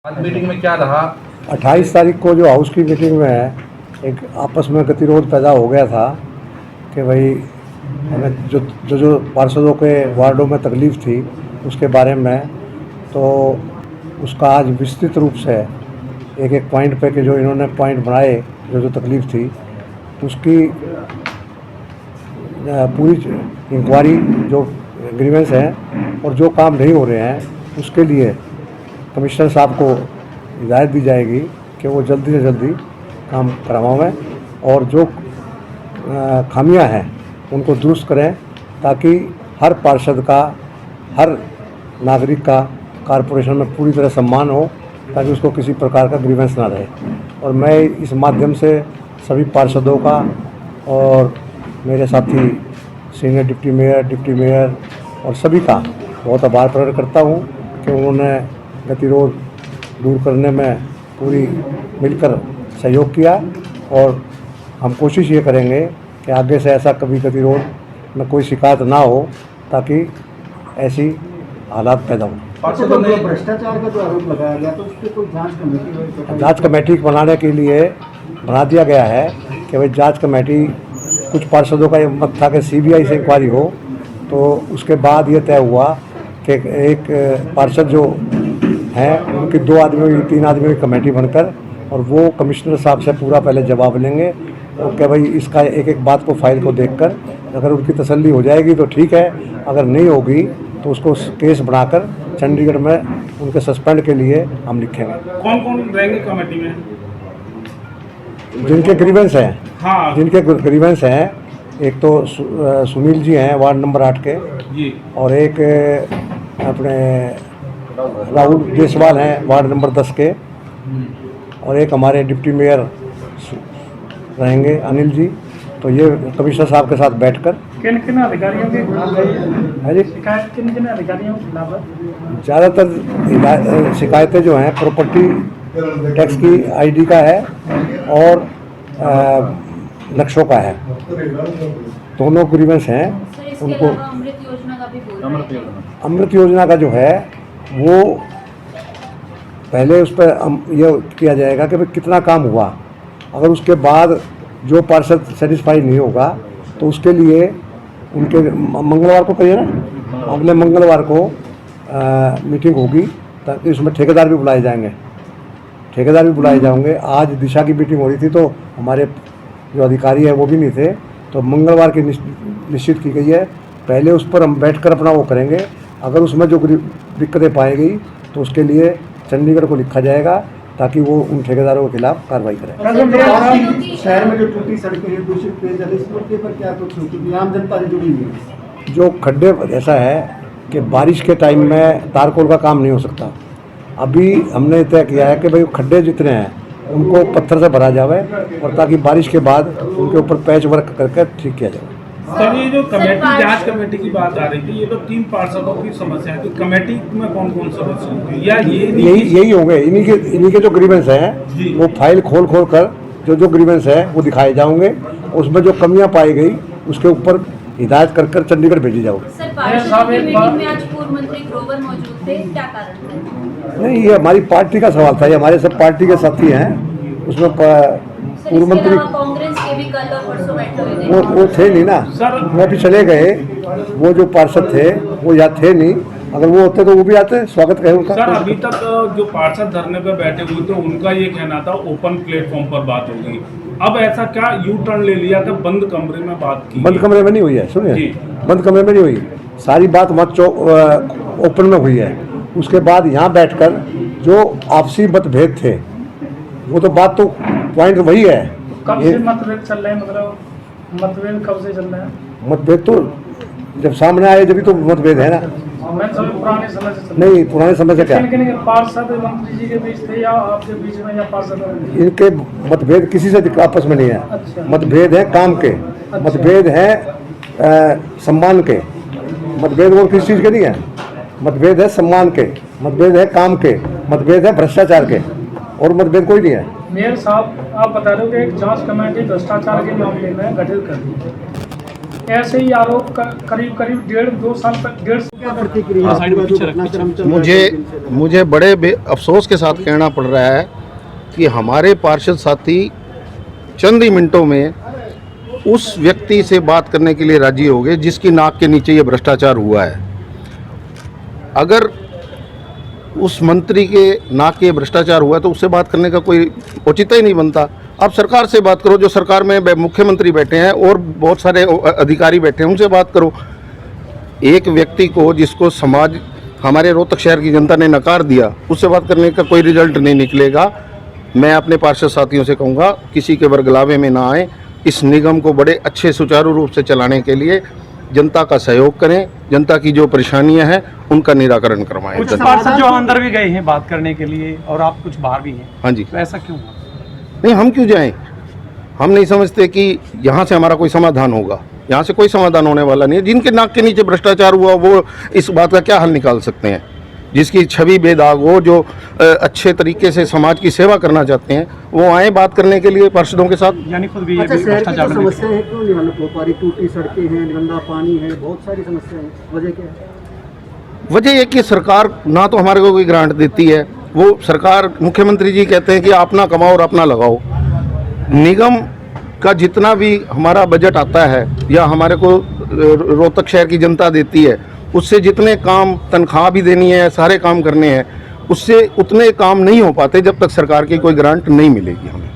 आज मीटिंग में क्या रहा? 28 तारीख को जो हाउस की मीटिंग में एक आपस में गतिरोध पैदा हो गया था कि भाई हमें जो पार्षदों के वार्डों में तकलीफ़ थी उसके बारे में, तो उसका आज विस्तृत रूप से एक एक पॉइंट पे कि जो इन्होंने पॉइंट बनाए जो तकलीफ़ थी उसकी पूरी इंक्वायरी, जो ग्रीवेंस हैं और जो काम नहीं हो रहे हैं उसके लिए कमिश्नर साहब को हिदायत दी जाएगी कि वो जल्दी से जल्दी काम करवाएं और जो खामियां हैं उनको दुरुस्त करें, ताकि हर पार्षद का, हर नागरिक का कॉरपोरेशन में पूरी तरह सम्मान हो, ताकि उसको किसी प्रकार का ग्रीवेंस ना रहे। और मैं इस माध्यम से सभी पार्षदों का और मेरे साथी सीनियर डिप्टी मेयर और सभी का बहुत आभार प्रकट करता हूँ कि उन्होंने गतिरोध दूर करने में पूरी मिलकर सहयोग किया। और हम कोशिश ये करेंगे कि आगे से ऐसा कभी गतिरोध में कोई शिकायत ना हो, ताकि ऐसी हालात पैदा हो। पार्षदों ने भ्रष्टाचार का जो आरोप लगाया गया तो उस पर कोई जांच कमेटी बनाने के लिए बना दिया गया है कि भाई जांच कमेटी, कुछ पार्षदों का ये मत था कि सीबीआई से इंक्वायरी हो, तो उसके बाद ये तय हुआ कि एक पार्षद जो हैं उनकी 2 आदमियों की 3 आदमियों की कमेटी बनकर, और वो कमिश्नर साहब से पूरा पहले जवाब लेंगे और क्या भाई इसका एक एक बात को, फाइल को देखकर अगर उनकी तसल्ली हो जाएगी तो ठीक है, अगर नहीं होगी तो उसको केस बनाकर चंडीगढ़ में उनके सस्पेंड के लिए हम लिखेंगे। कौन कौन रहेंगे कमेटी में? जिनके ग्रीवेंस हैं, हाँ, जिनके ग्रीवेंस हैं, एक तो सुनील जी हैं वार्ड नंबर 8 के जी, और एक अपने राहुल जायसवाल हैं वार्ड नंबर 10 के, और एक हमारे डिप्टी मेयर रहेंगे अनिल जी। तो ये कमिश्नर साहब के साथ बैठकर किन किन अधिकारियों के है जी, शिकायत किन किन अधिकारियों के खिलाफ है? ज़्यादातर शिकायतें जो हैं प्रॉपर्टी टैक्स की, आईडी का है और नक्शों का है, दोनों ग्रीवेंस हैं उनको। अमृत योजना का भी बोल रहे हैं। अमृत योजना का जो है वो पहले उस पर ये किया जाएगा कि भाई कितना काम हुआ, अगर उसके बाद जो पार्षद सेटिस्फाई नहीं होगा तो उसके लिए उनके मंगलवार को कहिए ना, अगले मंगलवार को मीटिंग होगी, ताकि उसमें ठेकेदार भी बुलाए जाएंगे, ठेकेदार भी बुलाए जाएंगे। आज दिशा की मीटिंग हो रही थी तो हमारे जो अधिकारी है वो भी नहीं थे, तो मंगलवार की निश्चित की गई है। पहले उस पर हम बैठकर अपना वो करेंगे, अगर उसमें जो दिक्कतें पाई गई तो उसके लिए चंडीगढ़ को लिखा जाएगा, ताकि वो उन ठेकेदारों के खिलाफ कार्रवाई करें। शहर में जो टूटी सड़कें हैं, दूषित पेयजल, इस मुद्दे पर क्या कुछ हो, क्योंकि आम जनता से जुड़ी हुई है। जो खड्डे, ऐसा है कि बारिश के टाइम में तारकोल का काम नहीं हो सकता। अभी हमने तय किया है कि भाई खड्डे जितने हैं उनको पत्थर से भरा जाए, और ताकि बारिश के बाद उनके ऊपर पैच वर्क करके ठीक किया जाए। सर ये जो कमेटी, जांच कमेटी की बात आ रही थी, ये तो 3 पार्षदों की समस्या है, तो कमेटी में कौन कौन सदस्य होंगे या यही होंगे, इन्हीं के जो ग्रीवेंस हैं वो फाइल खोल कर जो ग्रीवेंस है वो दिखाए जाएंगे, उसमें जो कमियां पाई गई उसके ऊपर हिदायत कर चंडीगढ़ भेजी जाओगे। सर पार्षद की मीटिंग में आज पूर्व मंत्री ग्रोवर मौजूद थे, क्या कारण था? नहीं, ये हमारी पार्टी का सवाल था, ये हमारे सब पार्टी के साथी हैं, उसमें पूर्व मंत्री कांग्रेस के भी कल और परसों बैठे हुए थे। वो थे नहीं ना, वो भी चले गए। वो जो पार्षद थे वो यहाँ थे नहीं, अगर वो होते तो वो भी आते, स्वागत करें उनका। सर अभी तक जो पार्षद धरने पर बैठे हुए थे उनका ये कहना था ओपन प्लेटफॉर्म पर बात होगी, अब ऐसा क्या यू टर्न ले लिया कि बंद कमरे में बात की? बंद कमरे में नहीं हुई है, सुनिए, बंद कमरे में नहीं हुई, सारी बात वहाँ ओपन में हुई है। उसके बाद यहाँ बैठकर जो आपसी मतभेद थे वो तो बात, तो पॉइंट वही है। कब से मतभेद चल रहे हैं? मतलब मतभेद कब से चल रहे हैं? मतभेद तो जब सामने आए जब तो मतभेद है ना। मैं सब पुराने समय से नहीं, पुराने समय से क्या, किन पार्षद मंत्री जी के बीच थे या आपके बीच में, या पार्षद? इनके मतभेद किसी से आपस में नहीं है। अच्छा। मतभेद है काम के, मतभेद है सम्मान के, मतभेद और किसी चीज़ के नहीं है। मतभेद है सम्मान के, मतभेद है काम के, मतभेद है भ्रष्टाचार के, और मतभेद कोई नहीं है। मेयर साहब, आप बता रहे हो कि एक जांच कमेटी भ्रष्टाचार के मामले में गठित कर दी, ऐसे ही आरोप करीब करीब 1.5-2 साल तक 1.5 क्या प्रतिक्रिया है? पूरा जो घटनाक्रम चल रहा है मुझे दिन से लगातार। मुझे बड़े अफसोस के साथ कहना पड़ रहा है कि हमारे पार्षद साथी चंद ही मिनटों में उस व्यक्ति से बात करने के लिए राजी हो गए जिसकी नाक के नीचे ये भ्रष्टाचार हुआ है। अगर उस मंत्री के नाक के भ्रष्टाचार हुआ है तो उससे बात करने का कोई औचित्य ही नहीं बनता। आप सरकार से बात करो, जो सरकार में मुख्यमंत्री बैठे हैं और बहुत सारे अधिकारी बैठे हैं, उनसे बात करो। एक व्यक्ति को जिसको समाज, हमारे रोहतक शहर की जनता ने नकार दिया, उससे बात करने का कोई रिजल्ट नहीं निकलेगा। मैं अपने पार्षद साथियों से कहूँगा किसी के बरगलावे में ना आए। इस निगम को बड़े अच्छे सुचारू रूप से चलाने के लिए जनता का सहयोग करें, जनता की जो परेशानियां हैं उनका निराकरण करवाएं। कुछ पार्षद जो अंदर भी गए हैं बात करने के लिए और आप कुछ बाहर भी हैं, हाँ जी। तो ऐसा क्यों हुआ? नहीं, हम क्यों जाएं? हम नहीं समझते कि यहाँ से हमारा कोई समाधान होगा। यहाँ से कोई समाधान होने वाला नहीं है। जिनके नाक के नीचे भ्रष्टाचार हुआ वो इस बात का क्या हल निकाल सकते हैं? जिसकी छवि बेदाग हो, जो अच्छे तरीके से समाज की सेवा करना चाहते हैं, वो आए बात करने के लिए पार्षदों के साथ। यानी खुद भी ये अच्छा, शहर की भ्रष्टाचार जो में लिप्त समस्याएं हैं क्यों नहीं हल हो पा रही? टूटी सड़कें हैं, गंदा पानी है, बहुत सारी समस्याएं हैं, वजह क्या है? वजह यह कि सरकार ना तो हमारे को कोई ग्रांट देती है। वो सरकार, मुख्यमंत्री जी कहते हैं कि अपना कमाओ और अपना लगाओ। निगम का जितना भी हमारा बजट आता है या हमारे को रोहतक शहर की जनता देती है, उससे जितने काम, तनख्वाह भी देनी है, सारे काम करने हैं, उससे उतने काम नहीं हो पाते जब तक सरकार की कोई ग्रांट नहीं मिलेगी हमें।